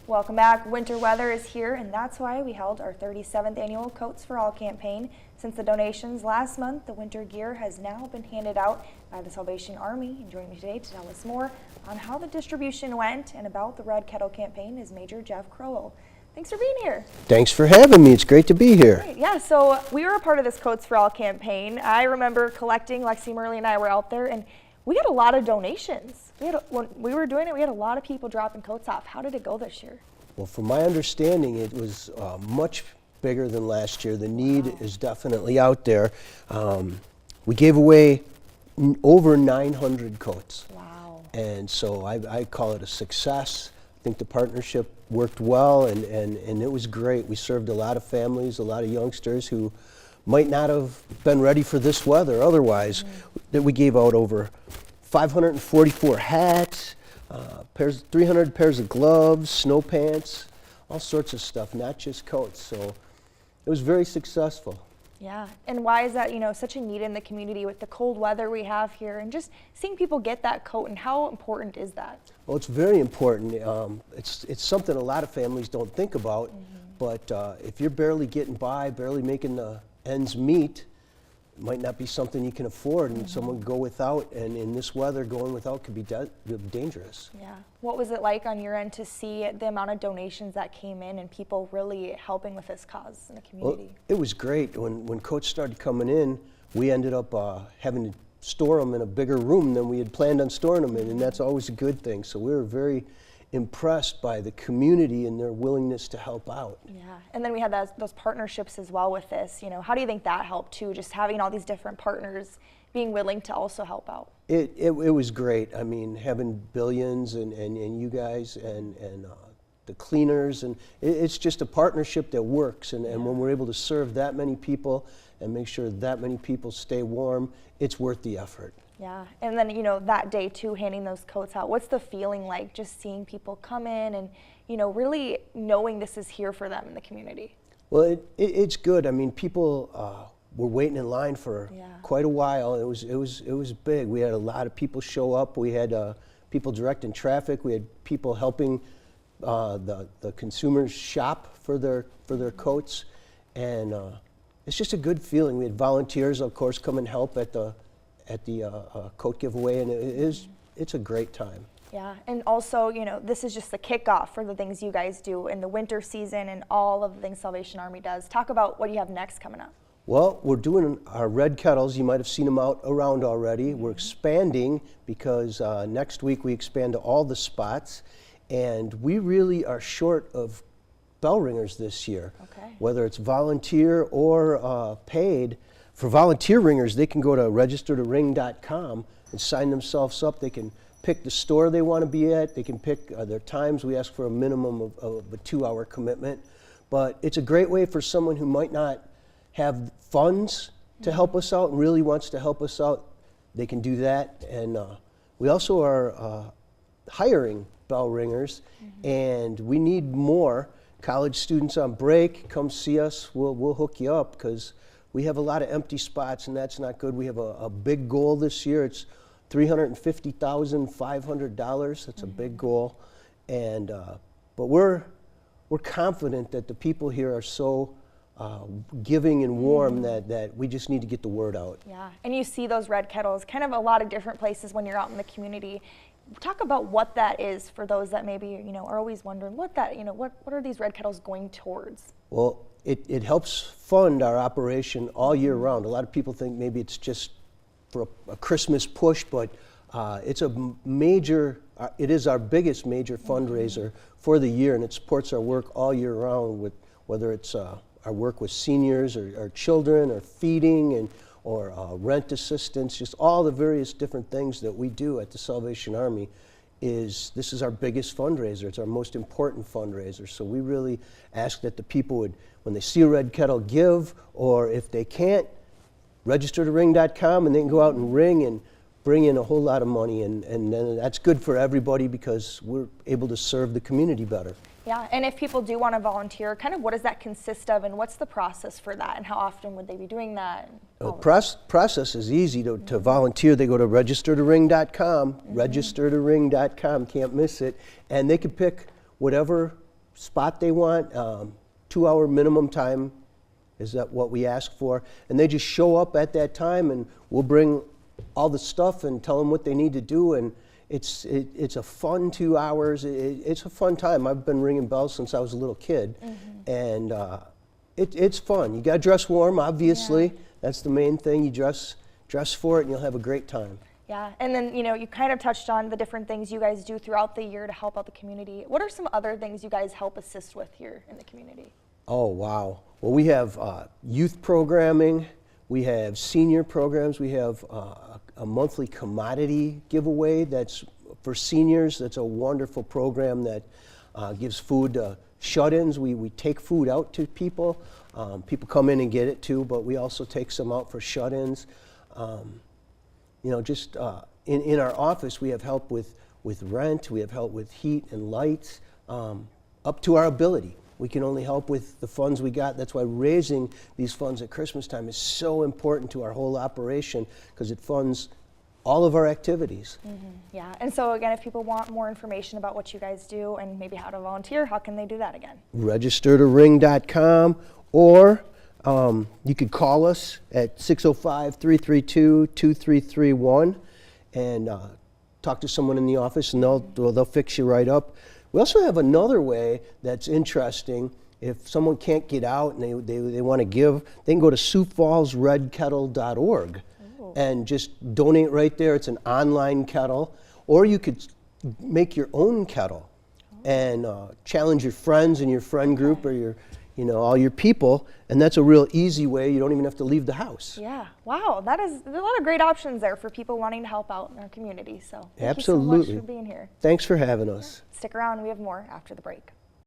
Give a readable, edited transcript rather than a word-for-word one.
Welcome back. Winter weather is here, and that's why we held our 37th annual Coats for All campaign. Since the donations last month, the winter gear has now been handed out by the Salvation Army. And joining me today to tell us more on how the distribution went and about the Red Kettle campaign is Major Jeff Crowell. Thanks for being here. Thanks for having me. It's great to be here. Great. Yeah, so we were a part of this Coats for All campaign. I remember collecting, Lexi Murley and I were out there, and we had a lot of donations. When we were doing it, we had a lot of people dropping coats off. How did it go this year? Well, from my understanding, it was much bigger than last year. The need is definitely out there. We gave away over 900 coats. Wow. And so I call it a success. I think the partnership worked well, and it was great. We served a lot of families, a lot of youngsters who might not have been ready for this weather otherwise. That we gave out over 544 hats, 300 pairs of gloves, snow pants, all sorts of stuff, not just coats. So it was very successful. Yeah, and why is that, such a need in the community with the cold weather we have here and just seeing people get that coat, and how important is that? Well, it's very important. It's something a lot of families don't think about, but if you're barely getting by, barely making the ends meet, it might not be something you can afford, and someone go without, and in this weather, going without could be dangerous. Yeah. What was it like on your end to see the amount of donations that came in and people really helping with this cause in the community? Well, it was great. When coats started coming in, we ended up having to store them in a bigger room than we had planned on storing them in, and that's always a good thing. So we were very impressed by the community and their willingness to help out. Yeah, and then we had those partnerships as well with this. How do you think that helped too, just having all these different partners being willing to also help out? It was great. I mean, having Billions and you guys and the cleaners, and it's just a partnership that works, and when we're able to serve that many people and make sure that many people stay warm, it's worth the effort. Yeah, and then, that day too, handing those coats out, what's the feeling like just seeing people come in and, really knowing this is here for them in the community? Well, it's good. I mean, people were waiting in line for quite a while. It was big. We had a lot of people show up. We had people directing traffic. We had people helping the consumers shop for their coats, and it's just a good feeling. We had volunteers, of course, come and help at the coat giveaway, and it's a great time. Yeah, and also, this is just the kickoff for the things you guys do in the winter season and all of the things Salvation Army does. Talk about what you have next coming up. Well, we're doing our red kettles. You might have seen them out around already. We're expanding because next week we expand to all the spots, and we really are short of bell ringers this year. Okay. Whether it's volunteer or paid. For volunteer ringers, they can go to registertoring.com and sign themselves up. They can pick the store they want to be at. They can pick their times. We ask for a minimum of a 2-hour commitment. But it's a great way for someone who might not have funds to help us out and really wants to help us out. They can do that. And we also are hiring bell ringers, and we need more. College students on break, come see us. We'll hook you up, because we have a lot of empty spots, and that's not good. We have a big goal this year. It's $350,500. That's a big goal, and but we're confident that the people here are so giving and warm that we just need to get the word out. Yeah, and you see those red kettles kind of a lot of different places when you're out in the community. Talk about what that is for those that maybe are always wondering what are these red kettles going towards? Well, it helps fund our operation all year round. A lot of people think maybe it's just for a Christmas push, but it's a major, it is our biggest major fundraiser for the year, and it supports our work all year round, with whether it's our work with seniors or children, or feeding, or rent assistance, just all the various different things that we do at the Salvation Army. This is our biggest fundraiser. It's our most important fundraiser. So we really ask that the people would, when they see a red kettle, give, or if they can't, registertoring.com, and they can go out and ring and bring in a whole lot of money, and then that's good for everybody because we're able to serve the community better. Yeah, and if people do want to volunteer, kind of what does that consist of, and what's the process for that, and how often would they be doing that? The process is easy to volunteer. They go to registertoring.com, registertoring.com, can't miss it, and they can pick whatever spot they want. 2-hour minimum time is that what we ask for, and they just show up at that time, and we'll bring all the stuff and tell them what they need to do, and it's a fun 2 hours. It's a fun time. I've been ringing bells since I was a little kid, and it's fun. You got to dress warm, obviously. Yeah. That's the main thing. You dress for it, and you'll have a great time. Yeah, and then, you kind of touched on the different things you guys do throughout the year to help out the community. What are some other things you guys help assist with here in the community? Oh, wow. Well, we have youth programming, we have senior programs, we have a monthly commodity giveaway that's for seniors. That's a wonderful program that gives food to shut-ins. We take food out to people. People come in and get it too, but we also take some out for shut-ins. Just in our office, we have help with rent, we have help with heat and lights, up to our ability. We can only help with the funds we got. That's why raising these funds at Christmas time is so important to our whole operation, because it funds all of our activities. Yeah, and so again, if people want more information about what you guys do and maybe how to volunteer, how can they do that again? Register to ring.com, or you could call us at 605-332-2331 and talk to someone in the office, and they'll fix you right up. We also have another way that's interesting. If someone can't get out and they want to give, they can go to SiouxFallsRedKettle.org and just donate right there. It's an online kettle. Or you could make your own kettle and challenge your friends in your friend group or your, all your people. And that's a real easy way. You don't even have to leave the house. Yeah, wow, there's a lot of great options there for people wanting to help out in our community. So thank Absolutely. you so much for being here. Thanks for having us. Stick around, we have more after the break.